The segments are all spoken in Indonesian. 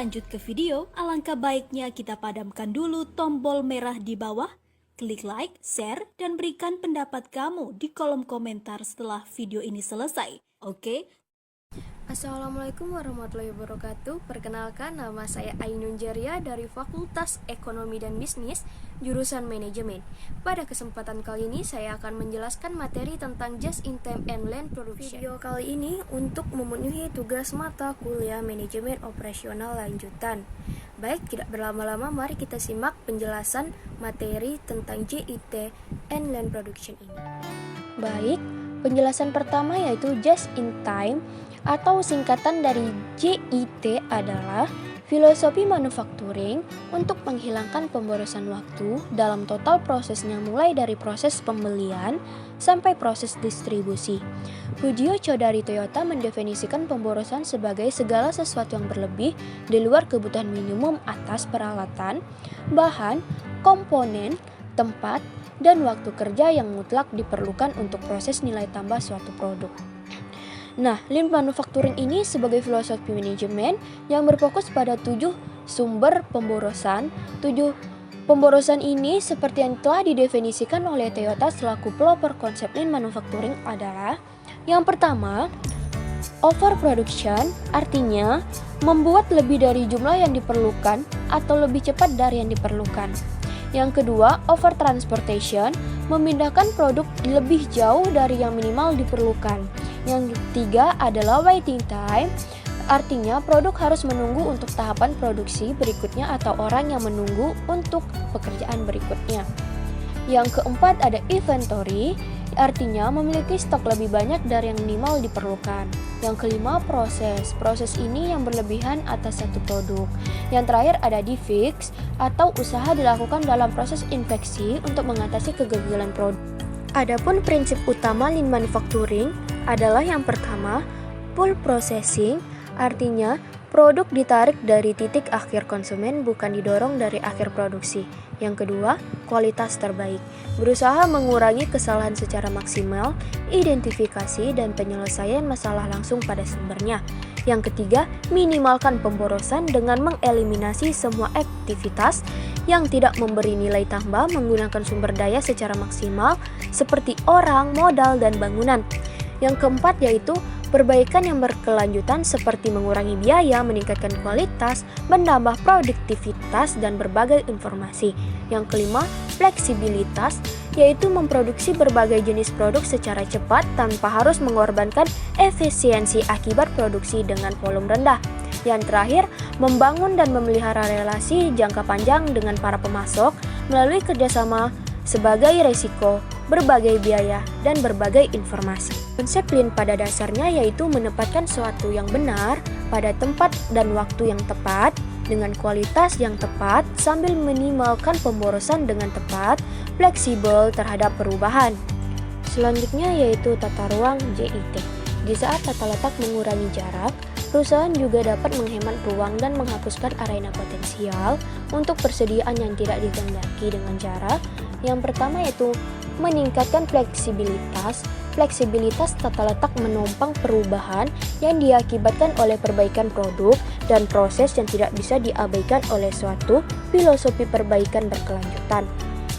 lanjut ke video, alangkah baiknya kita padamkan dulu tombol merah di bawah, klik like, share, dan berikan pendapat kamu di kolom komentar setelah video ini selesai. Oke? Assalamualaikum warahmatullahi wabarakatuh. Perkenalkan, nama saya Ainun Jaria dari Fakultas Ekonomi dan Bisnis, jurusan Manajemen. Pada kesempatan kali ini saya akan menjelaskan materi tentang Just-in-Time and Land Production. Video kali ini untuk memenuhi tugas mata kuliah Manajemen Operasional Lanjutan. Baik, tidak berlama-lama, mari kita simak penjelasan materi tentang JIT and Land Production ini. Baik, penjelasan pertama yaitu Just-in-Time atau singkatan dari JIT adalah filosofi manufacturing untuk menghilangkan pemborosan waktu dalam total prosesnya, mulai dari proses pembelian sampai proses distribusi. Fujio Cho dari Toyota mendefinisikan pemborosan sebagai segala sesuatu yang berlebih di luar kebutuhan minimum atas peralatan, bahan, komponen, tempat, dan waktu kerja yang mutlak diperlukan untuk proses nilai tambah suatu produk. Nah, Lean Manufacturing ini sebagai filosofi manajemen yang berfokus pada 7 sumber pemborosan. 7 pemborosan ini seperti yang telah didefinisikan oleh Toyota selaku pelopor konsep Lean Manufacturing adalah: yang pertama, overproduction, artinya membuat lebih dari jumlah yang diperlukan atau lebih cepat dari yang diperlukan. Yang kedua, overtransportation, memindahkan produk lebih jauh dari yang minimal diperlukan. Yang ketiga adalah waiting time, artinya produk harus menunggu untuk tahapan produksi berikutnya atau orang yang menunggu untuk pekerjaan berikutnya. Yang keempat ada inventory, artinya memiliki stok lebih banyak dari yang minimal diperlukan. Yang kelima proses ini yang berlebihan atas satu produk. Yang terakhir ada defects atau usaha dilakukan dalam proses infeksi untuk mengatasi kegagalan produk. Adapun prinsip utama Lean Manufacturing adalah yang pertama, full processing, artinya produk ditarik dari titik akhir konsumen bukan didorong dari akhir produksi. Yang kedua, kualitas terbaik, berusaha mengurangi kesalahan secara maksimal, identifikasi dan penyelesaian masalah langsung pada sumbernya. Yang ketiga, minimalkan pemborosan dengan mengeliminasi semua aktivitas yang tidak memberi nilai tambah menggunakan sumber daya secara maksimal seperti orang, modal, dan bangunan. Yang keempat yaitu perbaikan yang berkelanjutan seperti mengurangi biaya, meningkatkan kualitas, menambah produktivitas, dan berbagai informasi. Yang kelima, fleksibilitas, yaitu memproduksi berbagai jenis produk secara cepat tanpa harus mengorbankan efisiensi akibat produksi dengan volume rendah. Yang terakhir, membangun dan memelihara relasi jangka panjang dengan para pemasok melalui kerjasama sebagai resiko, berbagai biaya, dan berbagai informasi. Konsep Lean pada dasarnya yaitu menempatkan sesuatu yang benar pada tempat dan waktu yang tepat dengan kualitas yang tepat sambil minimalkan pemborosan dengan tepat, fleksibel terhadap perubahan. Selanjutnya yaitu tata ruang JIT. Di saat tata letak mengurangi jarak, perusahaan juga dapat menghemat ruang dan menghapuskan arena potensial untuk persediaan yang tidak dikehendaki dengan cara yang pertama yaitu meningkatkan fleksibilitas. Fleksibilitas tata letak menopang perubahan yang diakibatkan oleh perbaikan produk dan proses yang tidak bisa diabaikan oleh suatu filosofi perbaikan berkelanjutan.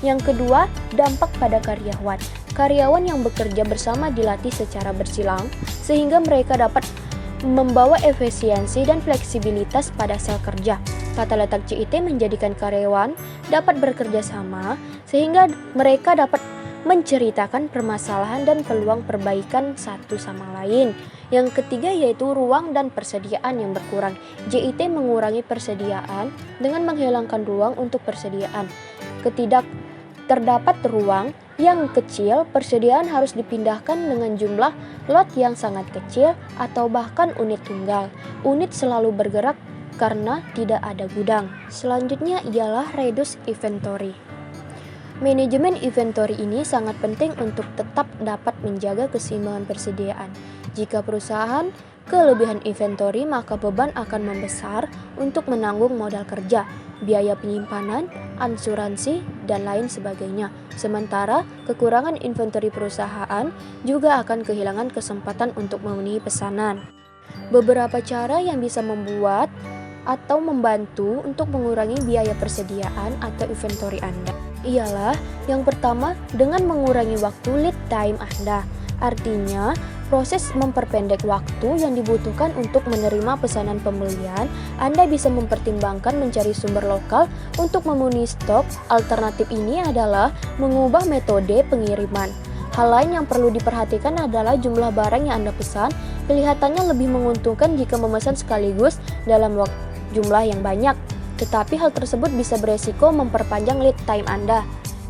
Yang kedua, dampak pada karyawan. Karyawan yang bekerja bersama dilatih secara bersilang sehingga mereka dapat membawa efisiensi dan fleksibilitas pada sel kerja. Tata letak JIT menjadikan karyawan dapat bekerja sama sehingga mereka dapat menceritakan permasalahan dan peluang perbaikan satu sama lain. Yang ketiga yaitu ruang dan persediaan yang berkurang. JIT mengurangi persediaan dengan menghilangkan ruang untuk persediaan. Terdapat ruang yang kecil, persediaan harus dipindahkan dengan jumlah lot yang sangat kecil atau bahkan unit tunggal. Unit selalu bergerak karena tidak ada gudang. Selanjutnya ialah reduce inventory. Manajemen inventory ini sangat penting untuk tetap dapat menjaga keseimbangan persediaan. Jika perusahaan kelebihan inventory, maka beban akan membesar untuk menanggung modal kerja, biaya penyimpanan, asuransi, dan lain sebagainya. Sementara kekurangan inventory perusahaan juga akan kehilangan kesempatan untuk memenuhi pesanan. Beberapa cara yang bisa membuat atau membantu untuk mengurangi biaya persediaan atau inventory Anda ialah yang pertama dengan mengurangi waktu lead time Anda. Artinya, proses memperpendek waktu yang dibutuhkan untuk menerima pesanan pembelian, Anda bisa mempertimbangkan mencari sumber lokal untuk memenuhi stok. Alternatif ini adalah mengubah metode pengiriman. Hal lain yang perlu diperhatikan adalah jumlah barang yang Anda pesan. Kelihatannya lebih menguntungkan jika memesan sekaligus dalam jumlah yang banyak, tetapi hal tersebut bisa beresiko memperpanjang lead time Anda.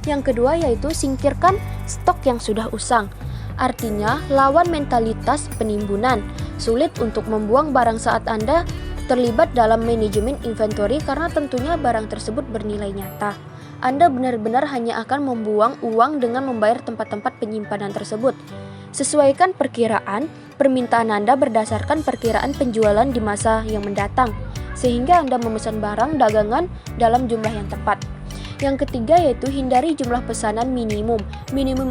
Yang kedua yaitu singkirkan stok yang sudah usang. Artinya, lawan mentalitas penimbunan. Sulit untuk membuang barang saat Anda terlibat dalam manajemen inventory karena tentunya barang tersebut bernilai nyata. Anda benar-benar hanya akan membuang uang dengan membayar tempat-tempat penyimpanan tersebut. Sesuaikan perkiraan permintaan Anda berdasarkan perkiraan penjualan di masa yang mendatang, sehingga Anda memesan barang dagangan dalam jumlah yang tepat. Yang ketiga yaitu hindari jumlah pesanan minimum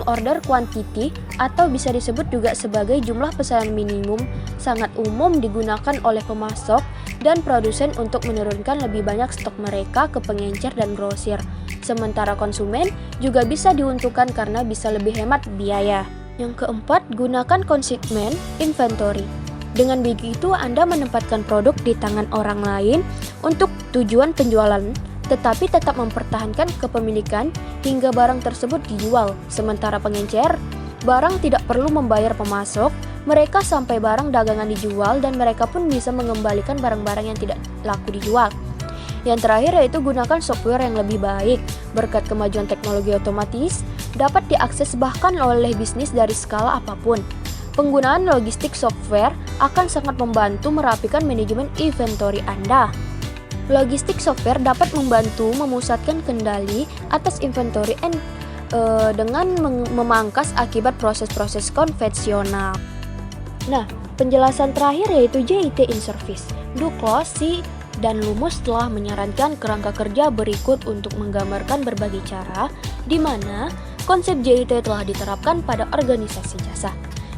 order quantity atau bisa disebut juga sebagai jumlah pesanan minimum sangat umum digunakan oleh pemasok dan produsen untuk menurunkan lebih banyak stok mereka ke pengencer dan grosir. Sementara konsumen juga bisa diuntungkan karena bisa lebih hemat biaya. Yang keempat, gunakan consignment inventory. Dengan begitu Anda menempatkan produk di tangan orang lain untuk tujuan penjualan, tetapi tetap mempertahankan kepemilikan hingga barang tersebut dijual. Sementara pengencer, barang tidak perlu membayar pemasok, mereka sampai barang dagangan dijual dan mereka pun bisa mengembalikan barang-barang yang tidak laku dijual. Yang terakhir yaitu gunakan software yang lebih baik. Berkat kemajuan teknologi otomatis, dapat diakses bahkan oleh bisnis dari skala apapun. Penggunaan logistik software akan sangat membantu merapikan manajemen inventory Anda. Logistik software dapat membantu memusatkan kendali atas inventory dengan memangkas akibat proses-proses konvensional. Nah, penjelasan terakhir yaitu JIT in Service. Duclos, C, dan Lumos telah menyarankan kerangka kerja berikut untuk menggambarkan berbagai cara di mana konsep JIT telah diterapkan pada organisasi jasa.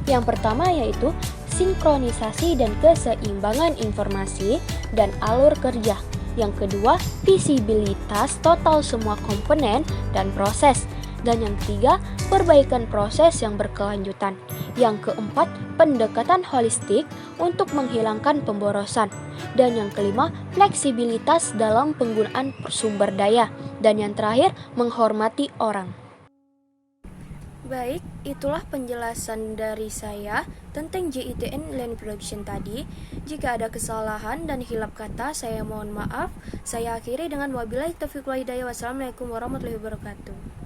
Yang pertama yaitu sinkronisasi dan keseimbangan informasi dan alur kerja. Yang kedua, visibilitas total semua komponen dan proses. Dan yang ketiga, perbaikan proses yang berkelanjutan. Yang keempat, pendekatan holistik untuk menghilangkan pemborosan. Dan yang kelima, fleksibilitas dalam penggunaan sumber daya. Dan yang terakhir, menghormati orang. Baik, itulah penjelasan dari saya tentang JITN Land Production tadi. Jika ada kesalahan dan hilap kata, saya mohon maaf. Saya akhiri dengan wabillahi taufiq wal hidayah. Wassalamualaikum warahmatullahi wabarakatuh.